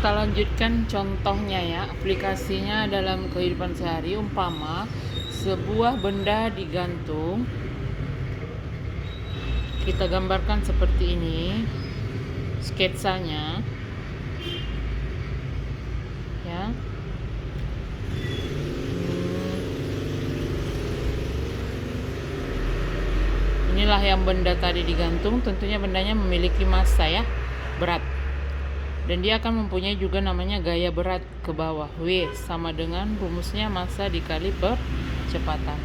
Kita lanjutkan contohnya ya, aplikasinya dalam kehidupan sehari. Umpama sebuah benda digantung, kita gambarkan seperti ini sketsanya ya. Inilah yang benda tadi digantung. Tentunya bendanya memiliki massa ya, berat, dan dia akan mempunyai juga namanya gaya berat ke bawah. W sama dengan rumusnya massa dikali percepatan.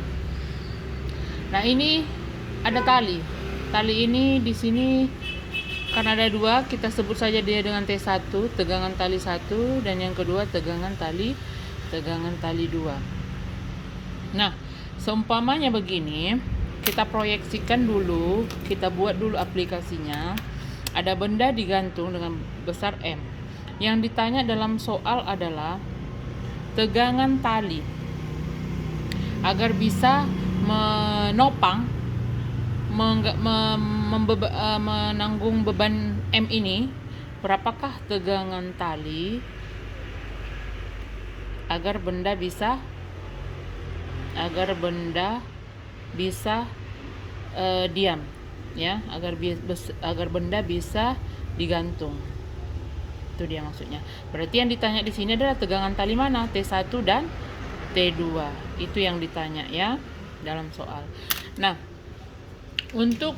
Nah, ini ada tali. Tali ini di sini karena ada dua, kita sebut saja dia dengan T1, tegangan tali 1, dan yang kedua tegangan tali 2. Nah, seumpamanya begini, kita proyeksikan dulu, kita buat dulu aplikasinya. Ada benda digantung dengan besar M. Yang ditanya dalam soal adalah tegangan tali agar bisa menopang menanggung beban M ini. Berapakah tegangan tali agar benda bisa diam ya, agar benda bisa digantung. Itu dia maksudnya. Berarti yang ditanya di sini adalah tegangan tali mana? T1 dan T2. Itu yang ditanya ya dalam soal. Nah, untuk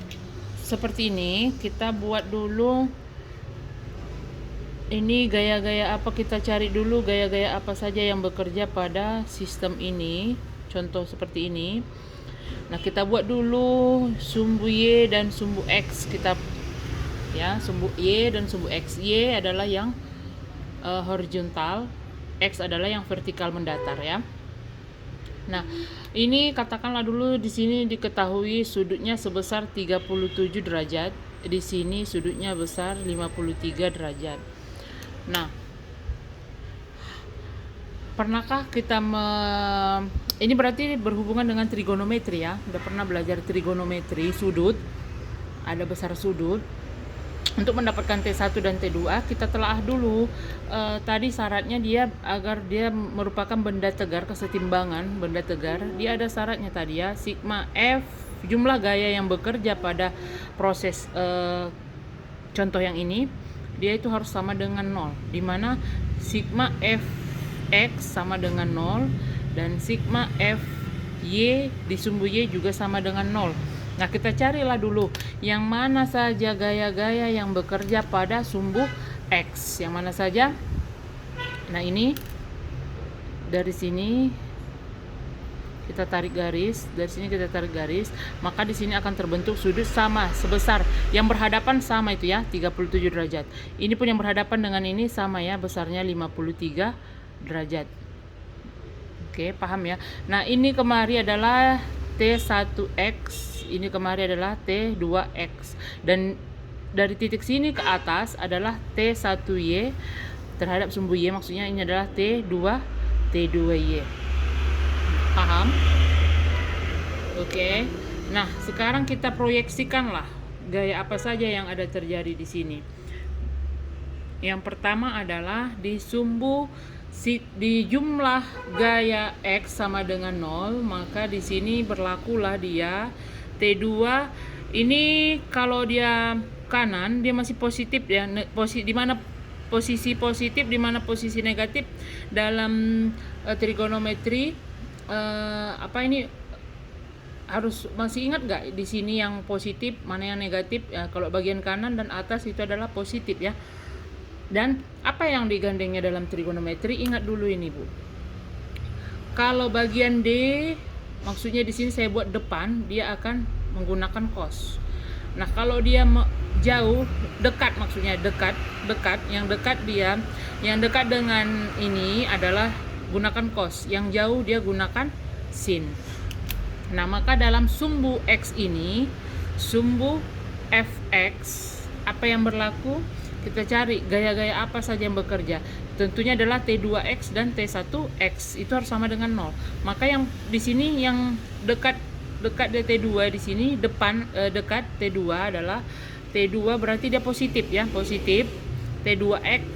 seperti ini kita buat dulu. Ini gaya-gaya apa, kita cari dulu gaya-gaya apa saja yang bekerja pada sistem ini. Contoh seperti ini. Nah, kita buat dulu sumbu Y dan sumbu X. Kita ya, sumbu Y dan sumbu X. Y adalah yang horizontal, X adalah yang vertikal mendatar ya. Nah, ini katakanlah dulu di sini diketahui sudutnya sebesar 37 derajat, di sini sudutnya besar 53 derajat. Nah, pernahkah kita ini berarti berhubungan dengan trigonometri ya. Udah pernah belajar trigonometri, sudut, ada besar sudut. Untuk mendapatkan T1 dan T2, kita telah dulu tadi syaratnya dia agar dia merupakan benda tegar, kesetimbangan benda tegar. Dia ada syaratnya tadi ya, sigma F, jumlah gaya yang bekerja pada proses contoh yang ini, dia itu harus sama dengan 0, dimana sigma F X sama dengan 0 dan sigma F Y di sumbu Y juga sama dengan 0. Nah, kita carilah dulu yang mana saja gaya-gaya yang bekerja pada sumbu X. Yang mana saja? Nah, ini dari sini kita tarik garis, dari sini kita tarik garis, maka di sini akan terbentuk sudut sama sebesar yang berhadapan sama itu ya, 37 derajat. Ini pun yang berhadapan dengan ini sama ya, besarnya 53 derajat. Oke, paham ya? Nah, ini kemari adalah T1X, ini kemari adalah T2X, dan dari titik sini ke atas adalah T1Y terhadap sumbu Y, maksudnya ini adalah T2Y. Paham? Oke. Nah, sekarang kita proyeksikanlah gaya apa saja yang ada terjadi di sini. Yang pertama adalah di sumbu di jumlah gaya X sama dengan 0, maka di sini berlakulah dia T2. Ini kalau dia kanan dia masih positif ya, di mana posisi positif, di mana posisi negatif dalam trigonometri. Apa ini harus masih ingat nggak di sini yang positif mana yang negatif ya? Kalau bagian kanan dan atas itu adalah positif ya. Dan apa yang digandengnya dalam trigonometri? Ingat dulu ini, Bu. Kalau bagian D, maksudnya di sini saya buat depan, dia akan menggunakan cos. Nah, kalau dia jauh, dekat, maksudnya dekat, yang dekat dengan ini adalah gunakan cos, yang jauh dia gunakan sin. Nah, maka dalam sumbu X ini, sumbu Fx, apa yang berlaku? Kita cari gaya-gaya apa saja yang bekerja. Tentunya adalah T2X dan T1X. Itu harus sama dengan 0. Maka yang di sini yang dekat T2 di sini depan dekat T2 adalah T2, berarti dia positif ya, positif. T2X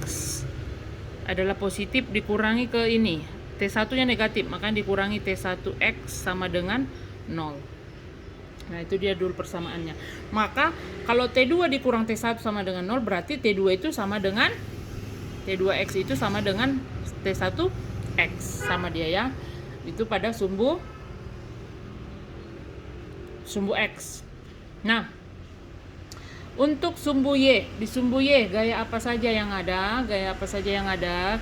adalah positif dikurangi ke ini. T1 nya negatif, maka dikurangi T1X sama dengan 0. Nah, itu dia dulu persamaannya. Maka kalau T2 dikurang T1 sama dengan 0, berarti T2 itu sama dengan T2X itu sama dengan T1X, sama dia ya. Itu pada sumbu X. Nah, untuk sumbu Y, di sumbu Y gaya apa saja yang ada?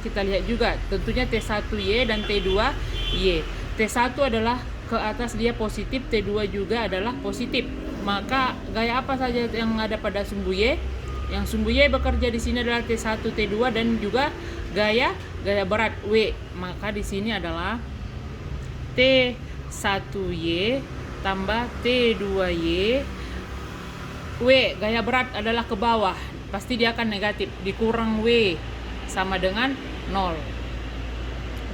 Kita lihat juga. Tentunya T1Y dan T2Y. T1 adalah ke atas dia positif, T2 juga adalah positif. Maka gaya apa saja yang ada pada sumbu Y? Yang sumbu Y bekerja di sini adalah T1, T2 dan juga gaya berat W. Maka di sini adalah T1Y tambah T2Y. W gaya berat adalah ke bawah, pasti dia akan negatif, dikurang W sama dengan 0.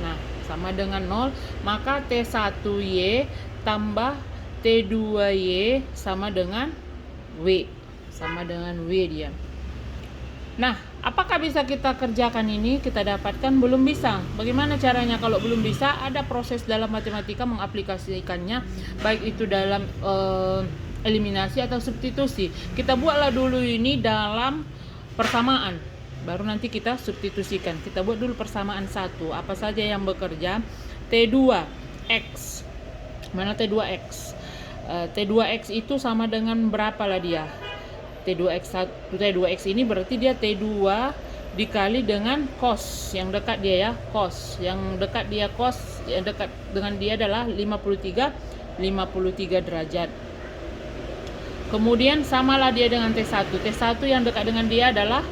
Nah, sama dengan 0, maka T1Y tambah T2Y sama dengan W. Sama dengan W dia. Nah, apakah bisa kita kerjakan ini? Kita dapatkan belum bisa. Bagaimana caranya? Kalau belum bisa, ada proses dalam matematika mengaplikasikannya, baik itu dalam eliminasi atau substitusi. Kita buatlah dulu ini dalam persamaan, baru nanti kita substitusikan. Kita buat dulu persamaan 1. Apa saja yang bekerja? T2X. Mana T2X? T2X itu sama dengan berapa lah dia? T2X ini berarti dia T2 dikali dengan cos yang dekat dia ya, cos yang dekat dengan dia adalah 53 derajat. Kemudian samalah dia dengan T1. T1 yang dekat dengan dia adalah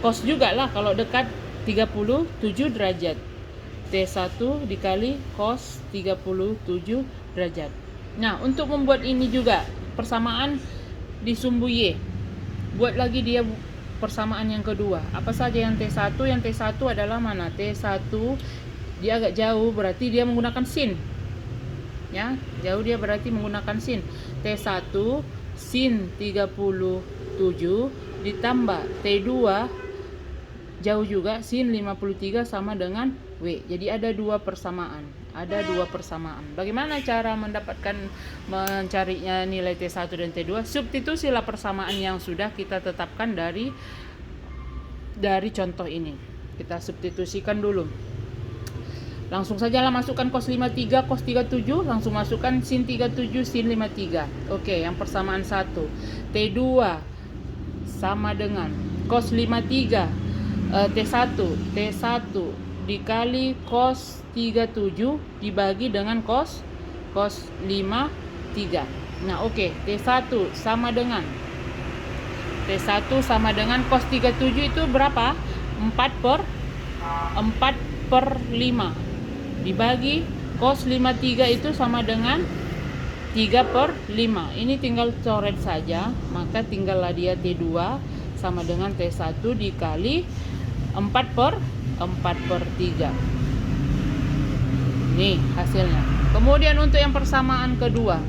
cos juga lah kalau dekat 37 derajat. T1 dikali cos 37 derajat. Nah, untuk membuat ini juga persamaan di sumbu Y. Buat lagi dia persamaan yang kedua. Apa saja yang T1? Yang T1 adalah mana? T1 dia agak jauh, berarti dia menggunakan sin. Ya, jauh dia berarti menggunakan sin. T1 sin 37 ditambah T2 jauh juga sin 53 sama dengan W. Jadi ada dua persamaan. Bagaimana cara mencarinya nilai T1 dan T2? Substitusilah persamaan yang sudah kita tetapkan dari contoh ini. Kita substitusikan dulu. Langsung sajalah masukkan cos 53, cos 37, langsung masukkan sin 37, sin 53. Oke, yang persamaan 1. T2 sama dengan cos 53 T1 dikali cos 37 dibagi dengan cos 53. Nah, oke, T1 sama dengan cos 37 itu berapa? 4/5 dibagi cos 53 itu sama dengan 3/5. Ini tinggal coret saja, maka tinggallah dia T2 sama dengan T1 dikali 4/3. Nih hasilnya. Kemudian untuk yang persamaan kedua,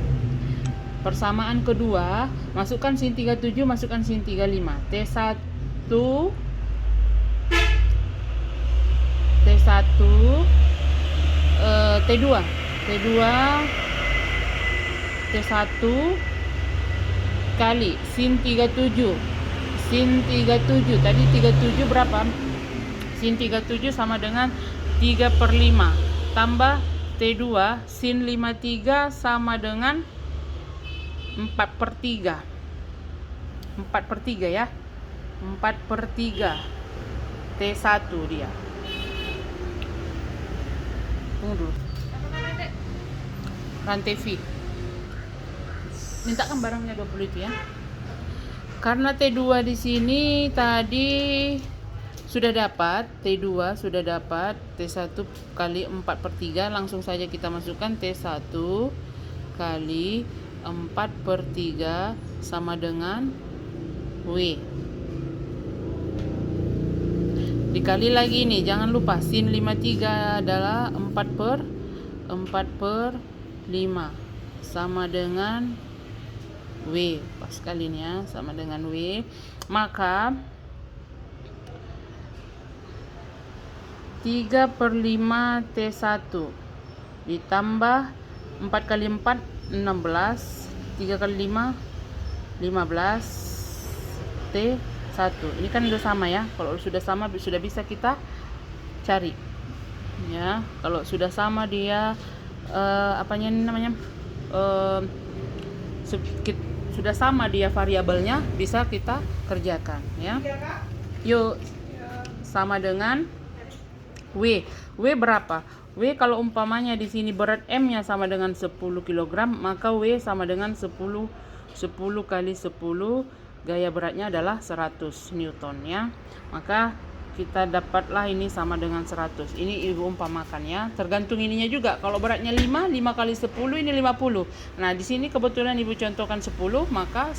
masukkan sin 37, masukkan sin 35. T1 T2 T1 kali sin 37 tadi 37 berapa? Sin 37 sama dengan 3/5 tambah T2 sin 53 sama dengan 4/3 ya, 4/3 T1 dia. Tunggu dulu. Rantai V. Mintakan barangnya 20 itu ya. Karena T2 di sini tadi sudah dapat, T2 sudah dapat, T1 kali 4/3, langsung saja kita masukkan T1 kali 4/3 sama dengan W. Dikali lagi nih, jangan lupa sin 53 adalah 4/5 sama dengan W. Pas sekali nih ya, sama dengan W. Maka 3/5 T1 ditambah 4 kali 4 16, 3 kali 5 15 T1. Ini kan udah sama ya. Kalau sudah sama sudah bisa kita cari ya. Kalau sudah sama dia apanya ini namanya sudah sama dia variabelnya, bisa kita kerjakan ya. Yuk, sama dengan W. W berapa? W kalau umpamanya di sini berat M-nya sama dengan 10 kg, maka W sama dengan 10 kali 10, gaya beratnya adalah 100 Newton ya. Maka kita dapatlah ini sama dengan 100. Ini ibu umpamakan ya. Tergantung ininya juga. Kalau beratnya 5 kali 10 ini 50. Nah, di sini kebetulan ibu contohkan 10, maka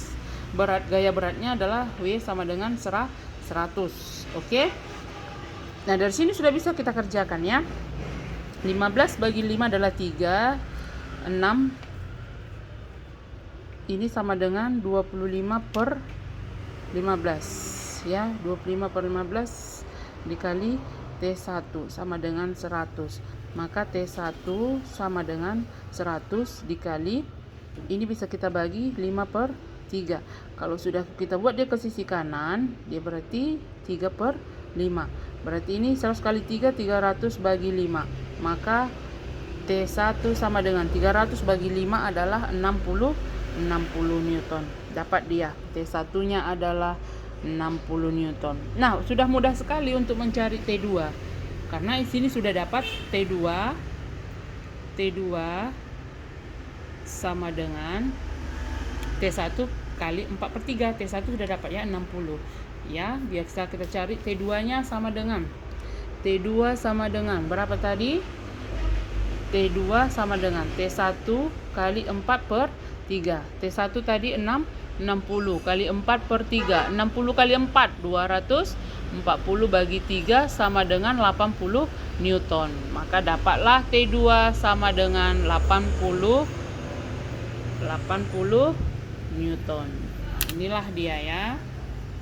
gaya beratnya adalah W sama dengan 100. Oke? Nah, dari sini sudah bisa kita kerjakan ya. 15 bagi 5 adalah 3, 6. Ini sama dengan 25/15 ya. 25/15 dikali T1 sama dengan 100. Maka T1 sama dengan 100 dikali, ini bisa kita bagi 5/3. Kalau sudah kita buat dia ke sisi kanan, dia berarti 3/5. Berarti ini 100 kali 3, 300 bagi 5. Maka T1 sama dengan 300 bagi 5 adalah 60 Newton. Dapat dia. T1-nya adalah 60 Newton. Nah, sudah mudah sekali untuk mencari T2. Karena di sini sudah dapat T2 sama dengan T1 kali 4/3. T1 sudah dapat ya 60. Ya, biasa kita cari T2-nya sama dengan berapa tadi? T2 sama dengan T1 kali 4/3. T1 tadi 60 kali 4/3. 60 kali 4 240 bagi 3 sama dengan 80 Newton. Maka dapatlah T2 sama dengan 80 Newton. Inilah dia ya.